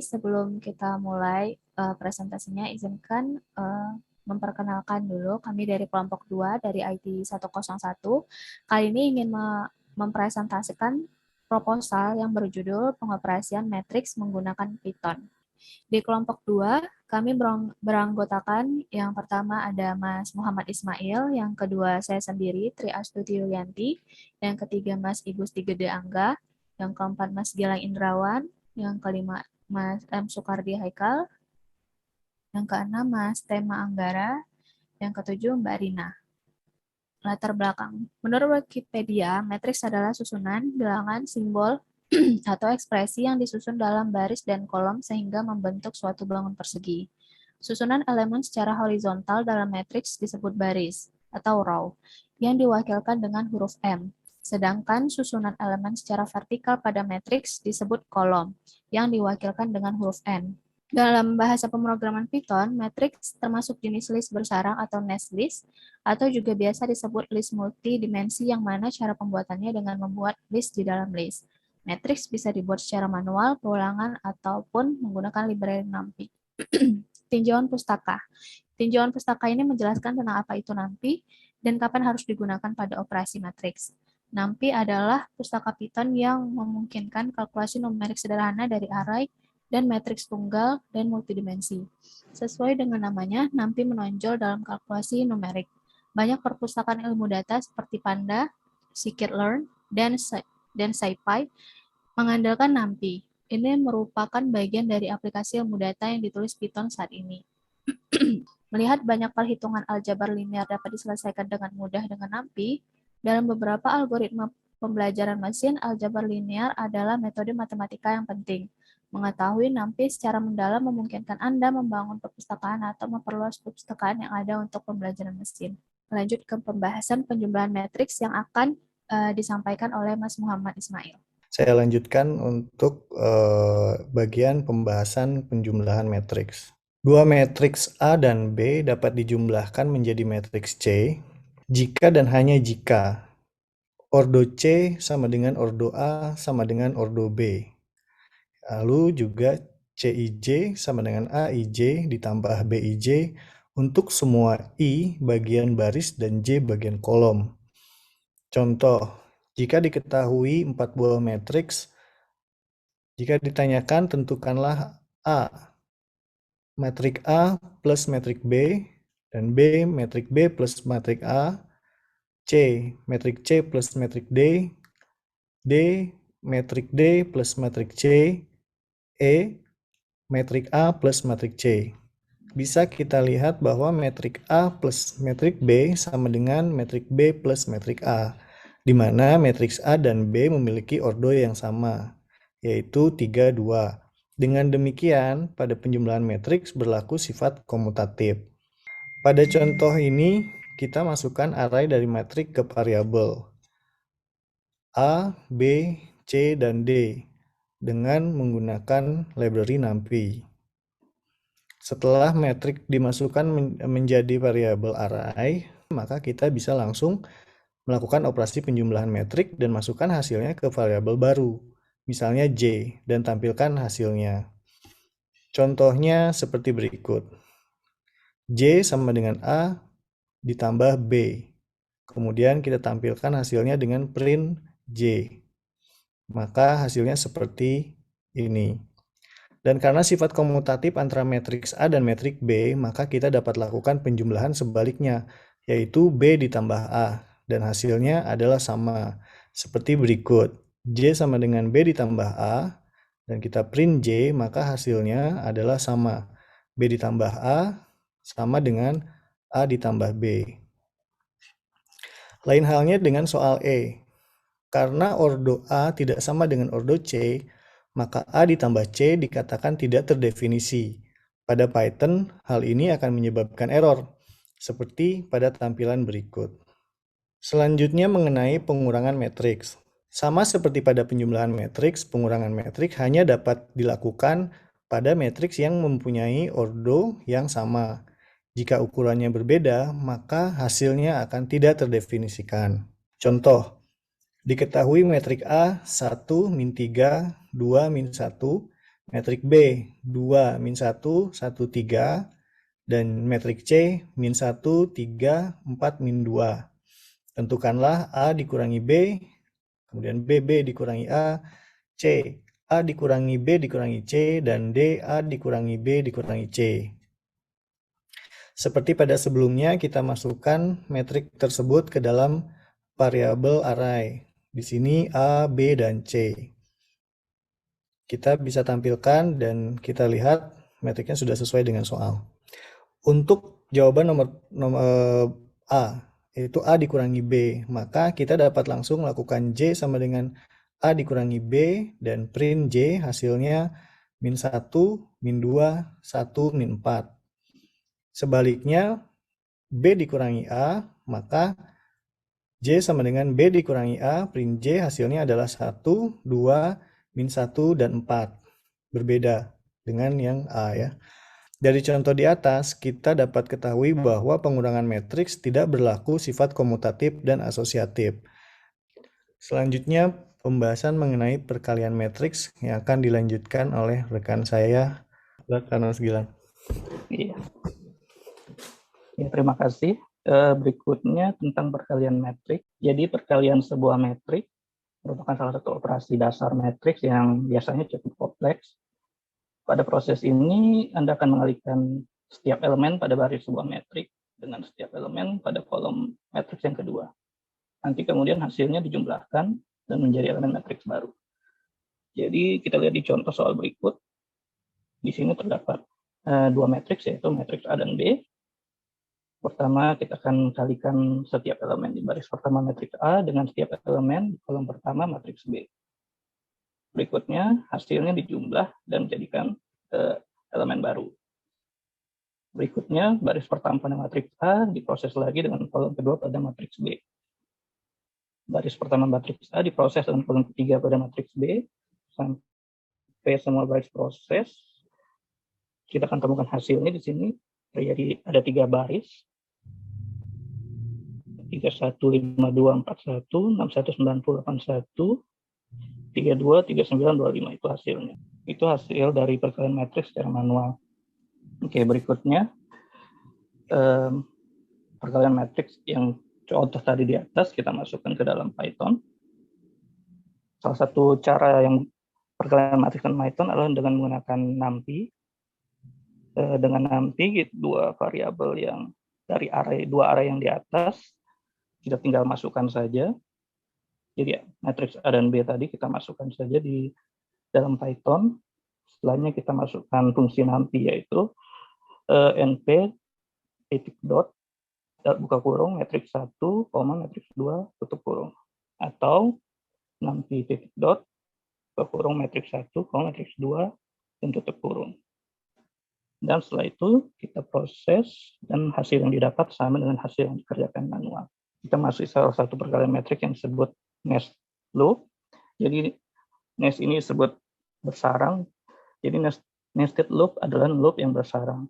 Sebelum kita mulai presentasinya, izinkan memperkenalkan dulu kami dari kelompok 2 dari IT 101. Kali ini ingin mempresentasikan proposal yang berjudul pengoperasian matriks menggunakan Python. Di kelompok 2, kami beranggotakan yang pertama ada Mas Muhammad Ismail, yang kedua saya sendiri, Tri Astuti Yulianti, yang ketiga Mas Igusti Gede Angga, yang keempat Mas Gilang Indrawan, yang kelima Mas M. Sukardi Haikal, yang keenam Mas Tema Anggara, yang ketujuh Mbak Rina. Latar belakang. Menurut Wikipedia, matriks adalah susunan, bilangan, simbol, atau ekspresi yang disusun dalam baris dan kolom sehingga membentuk suatu bangun persegi. Susunan elemen secara horizontal dalam matriks disebut baris, atau row, yang diwakilkan dengan huruf M. Sedangkan susunan elemen secara vertikal pada matriks disebut kolom, yang diwakilkan dengan huruf N. Dalam bahasa pemrograman Python, matriks termasuk jenis list bersarang atau nest list, atau juga biasa disebut list multidimensi yang mana cara pembuatannya dengan membuat list di dalam list. Matriks bisa dibuat secara manual, perulangan, ataupun menggunakan library NumPy. Tinjauan pustaka. Tinjauan pustaka ini menjelaskan tentang apa itu NumPy dan kapan harus digunakan pada operasi matriks. NumPy adalah pustaka Python yang memungkinkan kalkulasi numerik sederhana dari array dan matriks tunggal dan multidimensi. Sesuai dengan namanya, NumPy menonjol dalam kalkulasi numerik. Banyak perpustakaan ilmu data seperti Panda, Scikit-learn, dan SciPy mengandalkan NumPy. Ini merupakan bagian dari aplikasi ilmu data yang ditulis Python saat ini. Melihat banyak perhitungan aljabar linear dapat diselesaikan dengan mudah dengan NumPy, dalam beberapa algoritma pembelajaran mesin, aljabar linear adalah metode matematika yang penting. Mengetahui NumPy secara mendalam memungkinkan Anda membangun perpustakaan atau memperluas perpustakaan yang ada untuk pembelajaran mesin. Lanjut ke pembahasan penjumlahan matriks yang akan disampaikan oleh Mas Muhammad Ismail. Saya lanjutkan untuk bagian pembahasan penjumlahan matriks. Dua matriks A dan B dapat dijumlahkan menjadi matriks C jika dan hanya jika ordo C sama dengan ordo A sama dengan ordo B. Lalu juga CIJ sama dengan AIJ ditambah BIJ untuk semua I bagian baris dan J bagian kolom. Contoh, jika diketahui 4 buah matriks, jika ditanyakan tentukanlah A, metrik A plus metrik B, dan B, metrik B plus metrik A, C, metrik C plus metrik D, D, metrik D plus metrik C, E, metrik A plus metrik C. Bisa kita lihat bahwa metrik A plus metrik B sama dengan metrik B plus metrik A, di mana matriks A dan B memiliki ordo yang sama, yaitu 3, 2. Dengan demikian, pada penjumlahan matriks berlaku sifat komutatif. Pada contoh ini, kita masukkan array dari matrik ke variabel A, B, C, dan D dengan menggunakan library NumPy. Setelah matrik dimasukkan menjadi variabel array, maka kita bisa langsung melakukan operasi penjumlahan metrik dan masukkan hasilnya ke variabel baru, misalnya J, dan tampilkan hasilnya. Contohnya seperti berikut. J sama dengan A ditambah B. Kemudian kita tampilkan hasilnya dengan print J. Maka hasilnya seperti ini. Dan karena sifat komutatif antara matriks A dan matriks B, maka kita dapat lakukan penjumlahan sebaliknya, yaitu B ditambah A, dan hasilnya adalah sama, seperti berikut. J sama dengan B ditambah A, dan kita print J, maka hasilnya adalah sama. B ditambah A sama dengan A ditambah B. Lain halnya dengan soal E. Karena ordo A tidak sama dengan ordo C, maka A ditambah C dikatakan tidak terdefinisi. Pada Python, hal ini akan menyebabkan error, seperti pada tampilan berikut. Selanjutnya mengenai pengurangan matriks. Sama seperti pada penjumlahan matriks, pengurangan matriks hanya dapat dilakukan pada matriks yang mempunyai ordo yang sama. Jika ukurannya berbeda, maka hasilnya akan tidak terdefinisikan. Contoh, diketahui metrik A 1, min 3, 2, min 1, Metrik B, 2, min 1, 1, 3. Dan metrik C, min 1, 3, 4, min 2. Tentukanlah A dikurangi B, kemudian B dikurangi A, C, A dikurangi B dikurangi C, dan D, A dikurangi B dikurangi C. Seperti pada sebelumnya, kita masukkan metrik tersebut ke dalam variabel array. Di sini A, B, dan C. Kita bisa tampilkan dan kita lihat metriknya sudah sesuai dengan soal. Untuk jawaban nomor A, yaitu A dikurangi B, maka kita dapat langsung melakukan J sama dengan A dikurangi B, dan print J hasilnya min 1, min 2, 1, min 4. Sebaliknya, B dikurangi A, maka J sama dengan B dikurangi A, print J hasilnya adalah 1, 2, min 1, dan 4. Berbeda dengan yang A ya. Dari contoh di atas, kita dapat ketahui bahwa pengurangan matriks tidak berlaku sifat komutatif dan asosiatif. Selanjutnya, pembahasan mengenai perkalian matriks yang akan dilanjutkan oleh rekan saya, rekan Mas Gilang. Iya. Ya, terima kasih. Berikutnya tentang perkalian metrik. Jadi perkalian sebuah metrik merupakan salah satu operasi dasar matriks yang biasanya cukup kompleks. Pada proses ini, Anda akan mengalihkan setiap elemen pada baris sebuah metrik dengan setiap elemen pada kolom matriks yang kedua. Nanti kemudian hasilnya dijumlahkan dan menjadi elemen matriks baru. Jadi kita lihat di contoh soal berikut. Di sini terdapat dua matriks, yaitu matriks A dan B. Pertama, kita akan kalikan setiap elemen di baris pertama matriks A dengan setiap elemen di kolom pertama matriks B. Berikutnya, hasilnya dijumlah dan menjadikan elemen baru. Berikutnya, baris pertama pada matriks A diproses lagi dengan kolom kedua pada matriks B. Baris pertama matriks A diproses dengan kolom ketiga pada matriks B. Sampai semua baris proses, kita akan temukan hasilnya di sini. Jadi ada 3 baris. 315241, 619081, 323925 itu hasilnya. Itu hasil dari perkalian matriks secara manual. Oke, berikutnya perkalian matriks yang contoh tadi di atas kita masukkan ke dalam Python. Salah satu cara yang perkalian matriks dengan Python adalah dengan menggunakan NumPy. Dengan NumPy, dua variabel yang dari dua array yang di atas kita tinggal masukkan saja. Jadi matriks A dan B tadi kita masukkan saja di dalam Python. Setelahnya kita masukkan fungsi NumPy, yaitu np titik dot buka kurung matriks 1, matriks 2 tutup kurung, atau NumPy titik dot buka kurung matriks 1, matriks 2 dan tutup kurung. Dan setelah itu kita proses dan hasil yang didapat sama dengan hasil yang dikerjakan manual. Kita masuk salah satu perkalian metrik yang disebut nest loop. Jadi nest ini disebut bersarang. Jadi nested loop adalah loop yang bersarang.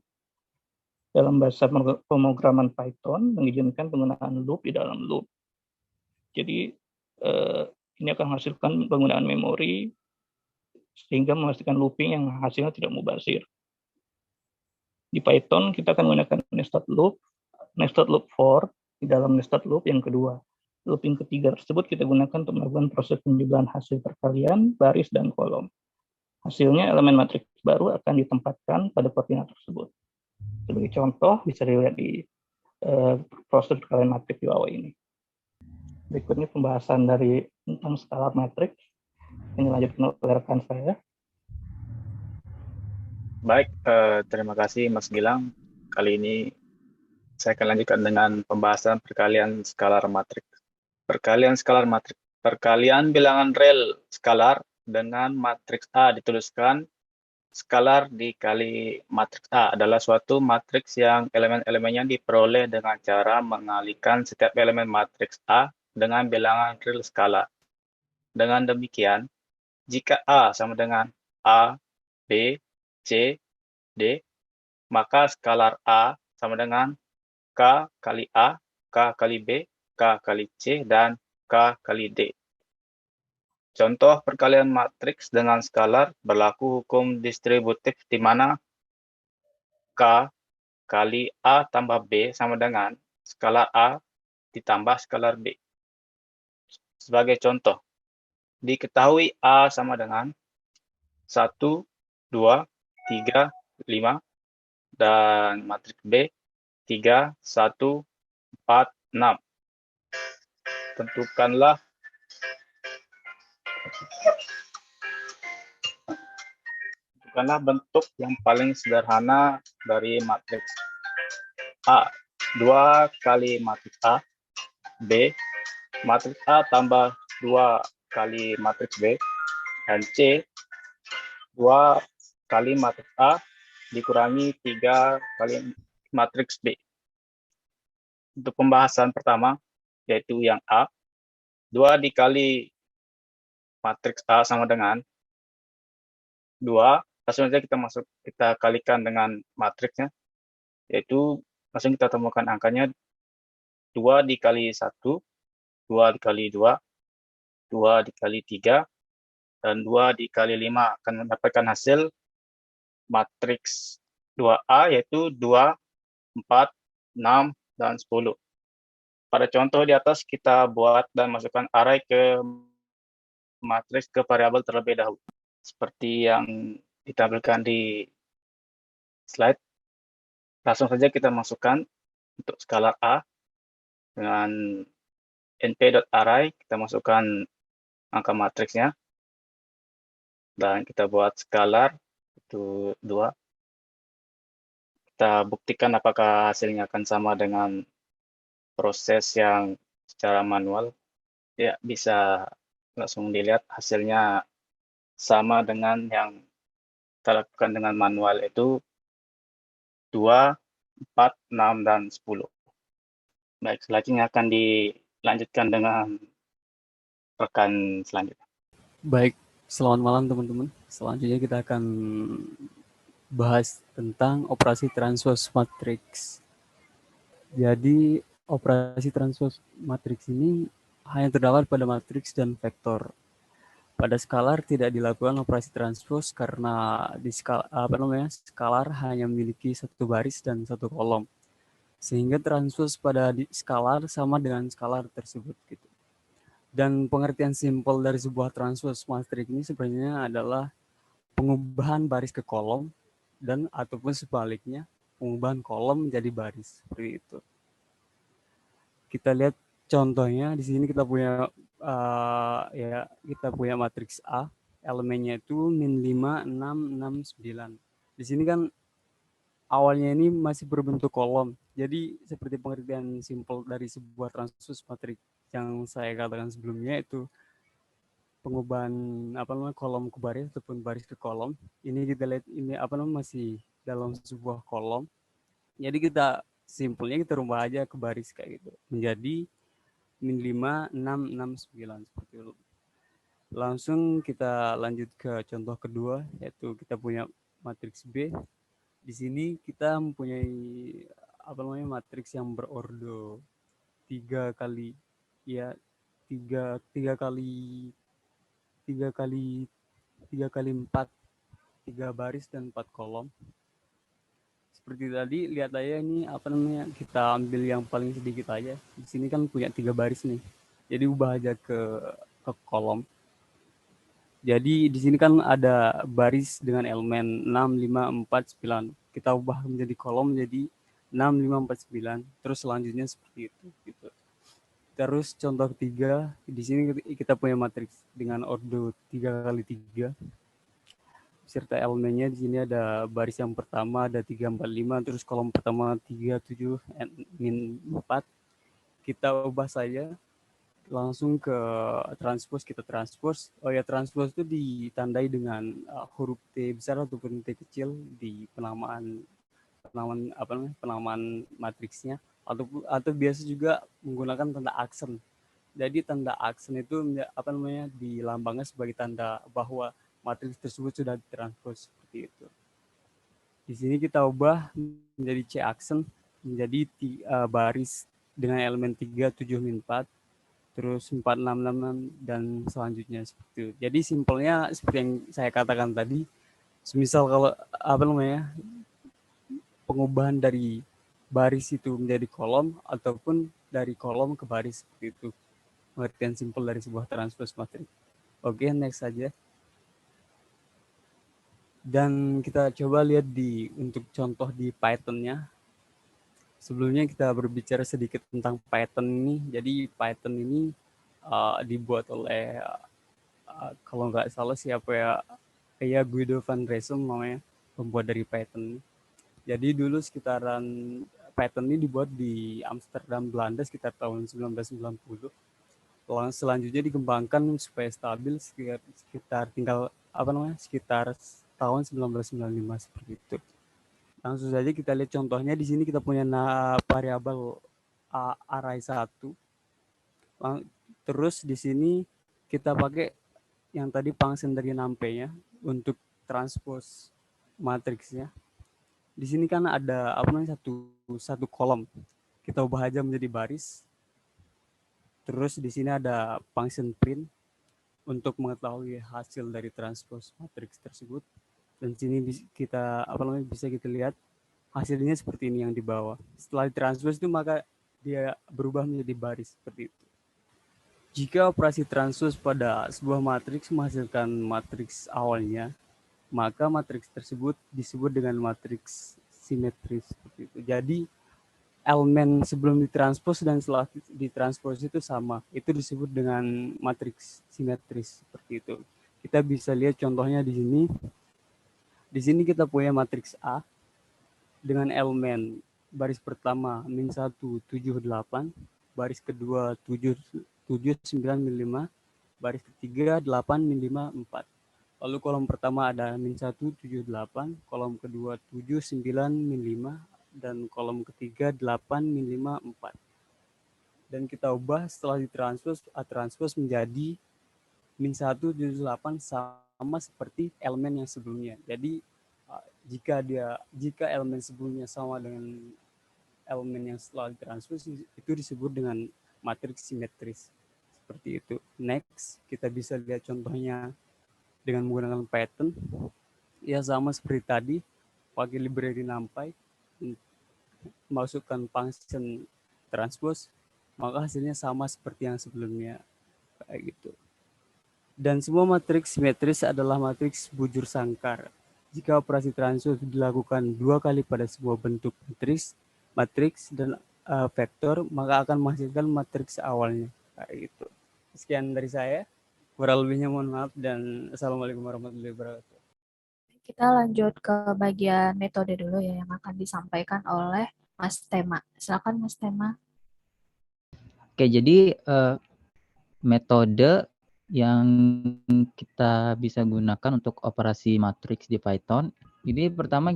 Dalam bahasa pemrograman Python mengizinkan penggunaan loop di dalam loop. Jadi ini akan menghasilkan penggunaan memori sehingga memastikan looping yang hasilnya tidak mubazir. Di Python kita akan menggunakan nested loop for di dalam nested loop yang kedua. Looping ketiga tersebut kita gunakan untuk melakukan proses penjumlahan hasil perkalian baris dan kolom. Hasilnya elemen matriks baru akan ditempatkan pada koordinat tersebut. Sebagai contoh bisa dilihat di proses perkalian matriks di bawah ini. Berikutnya pembahasan dari tentang scalar matriks yang dilanjutkan oleh rekan saya. Baik, terima kasih Mas Gilang. Kali ini saya akan lanjutkan dengan pembahasan perkalian skalar matriks. Perkalian skalar matriks. Perkalian bilangan real skalar dengan matriks A dituliskan skalar dikali matriks A adalah suatu matriks yang elemen-elemennya diperoleh dengan cara mengalihkan setiap elemen matriks A dengan bilangan real skalar. Dengan demikian, jika A sama dengan A, B, C, D, maka skalar A sama dengan K kali A, K kali B, K kali C, dan K kali D. Contoh perkalian matriks dengan skalar berlaku hukum distributif di mana K kali A tambah B sama dengan skalar A ditambah skalar B. Sebagai contoh, diketahui A sama dengan 1, 2, 3, 5, dan matriks B 3, 1, 4, 6. Tentukanlah bentuk yang paling sederhana dari matriks A. 2 kali matriks A. B. Matriks A tambah 2 kali matriks B. Dan C. 2 kali matriks A dikurangi 3 kali matriks B. Untuk pembahasan pertama, yaitu yang A, 2 dikali matriks A sama dengan 2, langsung saja kita kalikan dengan matriksnya, yaitu langsung kita temukan angkanya 2 dikali 1, 2 dikali 2, 2 dikali 3, dan 2 dikali 5 akan mendapatkan hasil matriks 2A yaitu 2, 4, 6, dan 10. Pada contoh di atas kita buat dan masukkan array ke matriks ke variabel terlebih dahulu. Seperti yang ditampilkan di slide, langsung saja kita masukkan untuk skalar A dengan np.array, kita masukkan angka matriksnya, dan kita buat skalar itu 2. Kita buktikan apakah hasilnya akan sama dengan proses yang secara manual. Ya, bisa langsung dilihat hasilnya sama dengan yang kita lakukan dengan manual, itu 2, 4, 6, dan 10. Baik, selanjutnya akan dilanjutkan dengan rekan selanjutnya. Baik, selamat malam teman-teman. Selanjutnya kita akan bahas tentang operasi transpose matriks. Jadi, operasi transpose matriks ini hanya terdapat pada matriks dan vektor. Pada skalar tidak dilakukan operasi transpose karena di skalar hanya memiliki satu baris dan satu kolom. Sehingga transpose pada skalar sama dengan skalar tersebut gitu. Dan pengertian simpel dari sebuah transpose matriks ini sebenarnya adalah pengubahan baris ke kolom dan ataupun sebaliknya pengubahan kolom menjadi baris seperti itu. Kita lihat contohnya di sini kita punya kita punya matriks A, elemennya itu min 5, 6, 6, 9. Di sini kan awalnya ini masih berbentuk kolom. Jadi seperti pengertian simpel dari sebuah transpose matriks yang saya katakan sebelumnya itu pengubahan kolom ke baris ataupun baris ke kolom. Ini kita lihat ini masih dalam sebuah kolom. Jadi kita simpelnya kita rubah aja ke baris kayak gitu. Menjadi min 5, 6, 6, 9 seperti itu. Langsung kita lanjut ke contoh kedua, yaitu kita punya matriks B. Di sini kita mempunyai matriks yang berordo 3 kali 4 3 baris dan 4 kolom. Seperti tadi lihat aja ini kita ambil yang paling sedikit aja. Di sini kan punya 3 baris nih. Jadi ubah aja ke kolom. Jadi di sini kan ada baris dengan elemen 6, 5, 4, 9. Kita ubah menjadi kolom jadi 6, 5, 4, 9. Terus selanjutnya seperti itu gitu. Terus contoh ketiga, di sini kita punya matriks dengan ordo 3 kali 3. Serta elemennya di sini ada baris yang pertama ada 3, 4, 5, terus kolom pertama 3, 7, min 4. Kita ubah saja langsung ke transpose, kita transpose. Oh ya, transpose itu ditandai dengan huruf T besar ataupun T kecil di penamaan matriksnya, atau biasa juga menggunakan tanda aksen. Jadi tanda aksen itu dilambangkan sebagai tanda bahwa matriks tersebut sudah ditranspose seperti itu. Di sini kita ubah menjadi C aksen menjadi baris dengan elemen 3, 7, min 4. terus 466 dan selanjutnya seperti itu. Jadi simpelnya seperti yang saya katakan tadi, semisal kalau apa namanya pengubahan dari baris itu menjadi kolom ataupun dari kolom ke baris seperti itu. Pengertian simpel dari sebuah transpose matrix. Oke, next saja. Dan kita coba lihat untuk contoh di Python-nya. Sebelumnya kita berbicara sedikit tentang Python ini. Jadi Python ini dibuat oleh kalau nggak salah siapa ya Guido van Rossum namanya, pembuat dari Python. Jadi dulu sekitaran Python ini dibuat di Amsterdam, Belanda sekitar tahun 1990. Selanjutnya dikembangkan supaya stabil sekitar sekitar tahun 1995 seperti itu. Langsung saja kita lihat contohnya. Di sini kita punya variabel array 1. Terus di sini kita pakai yang tadi function dari NumPy-nya untuk transpose matriksnya. Di sini kan ada satu kolom. Kita ubah aja menjadi baris. Terus di sini ada function print untuk mengetahui hasil dari transpose matriks tersebut. Dan sini bisa kita lihat hasilnya seperti ini yang di bawah. Setelah ditranspose itu maka dia berubah menjadi baris seperti itu. Jika operasi transpose pada sebuah matriks menghasilkan matriks awalnya, maka matriks tersebut disebut dengan matriks simetris seperti itu. Jadi elemen sebelum ditranspose dan setelah ditranspose itu sama. Itu disebut dengan matriks simetris seperti itu. Kita bisa lihat contohnya di sini. Di sini kita punya matriks A dengan elemen baris pertama min 1 7 8, baris kedua 7 9 min 5, baris ketiga 8 min 5 4. Lalu kolom pertama ada min 1 7 8, kolom kedua 7 9 min 5, dan kolom ketiga 8 min 5 4. Dan kita ubah setelah ditranspose menjadi min 1 7 8 sama seperti elemen yang sebelumnya. Jadi jika elemen sebelumnya sama dengan elemen yang setelah ditranspose, itu disebut dengan matriks simetris seperti itu. Next, kita bisa lihat contohnya dengan menggunakan Python. Ya sama seperti tadi, pakai library NumPy, masukkan function transpose, maka hasilnya sama seperti yang sebelumnya kayak gitu. Dan semua matriks simetris adalah matriks bujur sangkar. Jika operasi transpose dilakukan 2 kali pada sebuah bentuk matriks dan vektor, maka akan menghasilkan matriks awalnya. Kayak gitu. Sekian dari saya. Kurang lebihnya mohon maaf dan assalamualaikum warahmatullahi wabarakatuh. Kita lanjut ke bagian metode dulu ya yang akan disampaikan oleh Mas Tema. Silakan Mas Tema. Oke, jadi metode yang kita bisa gunakan untuk operasi matriks di Python. Jadi pertama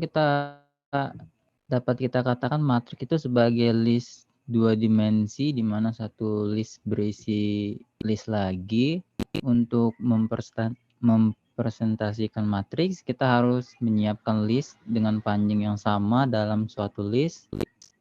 dapat kita katakan matriks itu sebagai list 2 dimensi, di mana satu list berisi list lagi. Untuk mempresentasikan matriks, kita harus menyiapkan list dengan panjang yang sama dalam suatu list.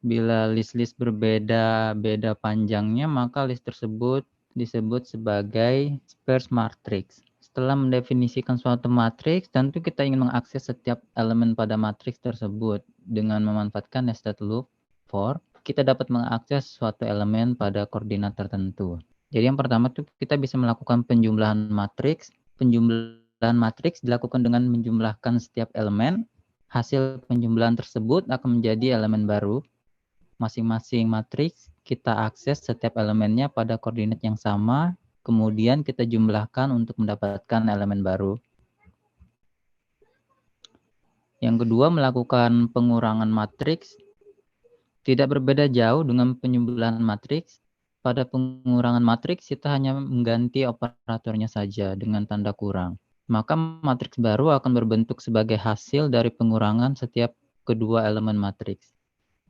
Bila list-list berbeda panjangnya, maka list tersebut disebut sebagai sparse matrix. Setelah mendefinisikan suatu matriks, tentu kita ingin mengakses setiap elemen pada matriks tersebut. Dengan memanfaatkan nested loop for, kita dapat mengakses suatu elemen pada koordinat tertentu. Jadi yang pertama tuh kita bisa melakukan penjumlahan matriks. Penjumlahan matriks dilakukan dengan menjumlahkan setiap elemen. Hasil penjumlahan tersebut akan menjadi elemen baru. Masing-masing matriks kita akses setiap elemennya pada koordinat yang sama, kemudian kita jumlahkan untuk mendapatkan elemen baru. Yang kedua, melakukan pengurangan matriks. Tidak berbeda jauh dengan penjumlahan matriks. Pada pengurangan matriks, kita hanya mengganti operatornya saja dengan tanda kurang. Maka matriks baru akan berbentuk sebagai hasil dari pengurangan setiap kedua elemen matriks.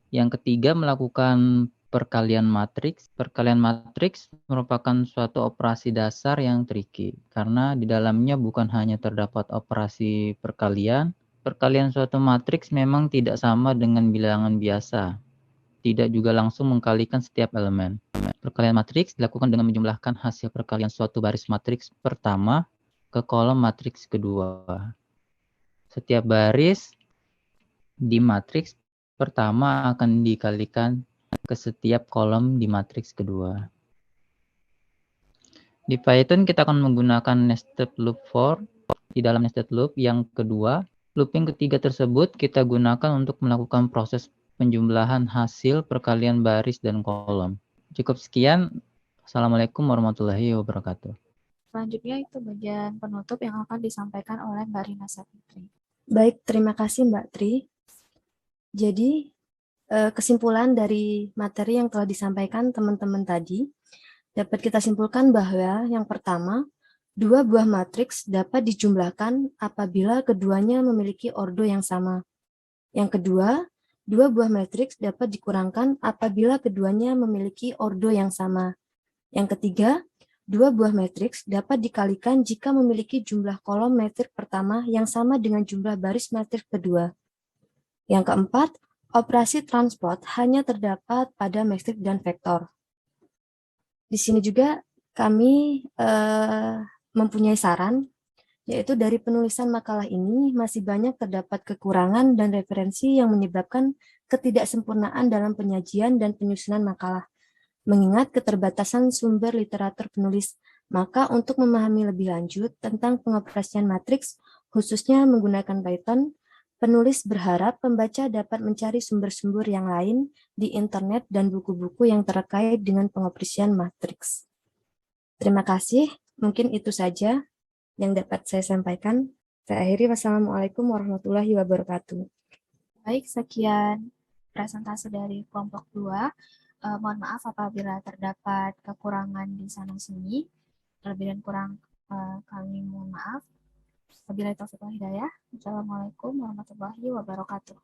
Yang ketiga, melakukan perkalian matriks. Perkalian matriks merupakan suatu operasi dasar yang tricky, karena di dalamnya bukan hanya terdapat operasi perkalian. Perkalian suatu matriks memang tidak sama dengan bilangan biasa. Tidak juga langsung mengkalikan setiap elemen. Perkalian matriks dilakukan dengan menjumlahkan hasil perkalian suatu baris matriks pertama ke kolom matriks kedua. Setiap baris di matriks pertama akan dikalikan ke setiap kolom di matriks kedua. Di Python kita akan menggunakan nested loop for. Di dalam nested loop yang kedua, looping ketiga tersebut kita gunakan untuk melakukan proses penjumlahan hasil perkalian baris dan kolom. Cukup sekian. Assalamualaikum warahmatullahi wabarakatuh. Selanjutnya itu bagian penutup yang akan disampaikan oleh Mbak Rina Sapitri. Baik, terima kasih Mbak Tri. Jadi, kesimpulan dari materi yang telah disampaikan teman-teman tadi, dapat kita simpulkan bahwa yang pertama, dua buah matriks dapat dijumlahkan apabila keduanya memiliki ordo yang sama. Yang kedua, dua buah matriks dapat dikurangkan apabila keduanya memiliki ordo yang sama. Yang ketiga, dua buah matriks dapat dikalikan jika memiliki jumlah kolom matriks pertama yang sama dengan jumlah baris matriks kedua. Yang keempat, operasi transport hanya terdapat pada matriks dan vektor. Di sini juga kami mempunyai saran, yaitu dari penulisan makalah ini masih banyak terdapat kekurangan dan referensi yang menyebabkan ketidaksempurnaan dalam penyajian dan penyusunan makalah. Mengingat keterbatasan sumber literatur penulis, maka untuk memahami lebih lanjut tentang pengoperasian matriks, khususnya menggunakan Python, penulis berharap pembaca dapat mencari sumber-sumber yang lain di internet dan buku-buku yang terkait dengan pengoperasian matriks. Terima kasih, mungkin itu saja yang dapat saya sampaikan. Saya akhiri, wassalamualaikum warahmatullahi wabarakatuh. Baik, sekian presentasi dari kelompok 2. Mohon maaf apabila terdapat kekurangan di sana-sini. Lebih dan kurang kami mohon maaf. Wabillahi taufiq wal hidayah. Wassalamualaikum warahmatullahi wabarakatuh.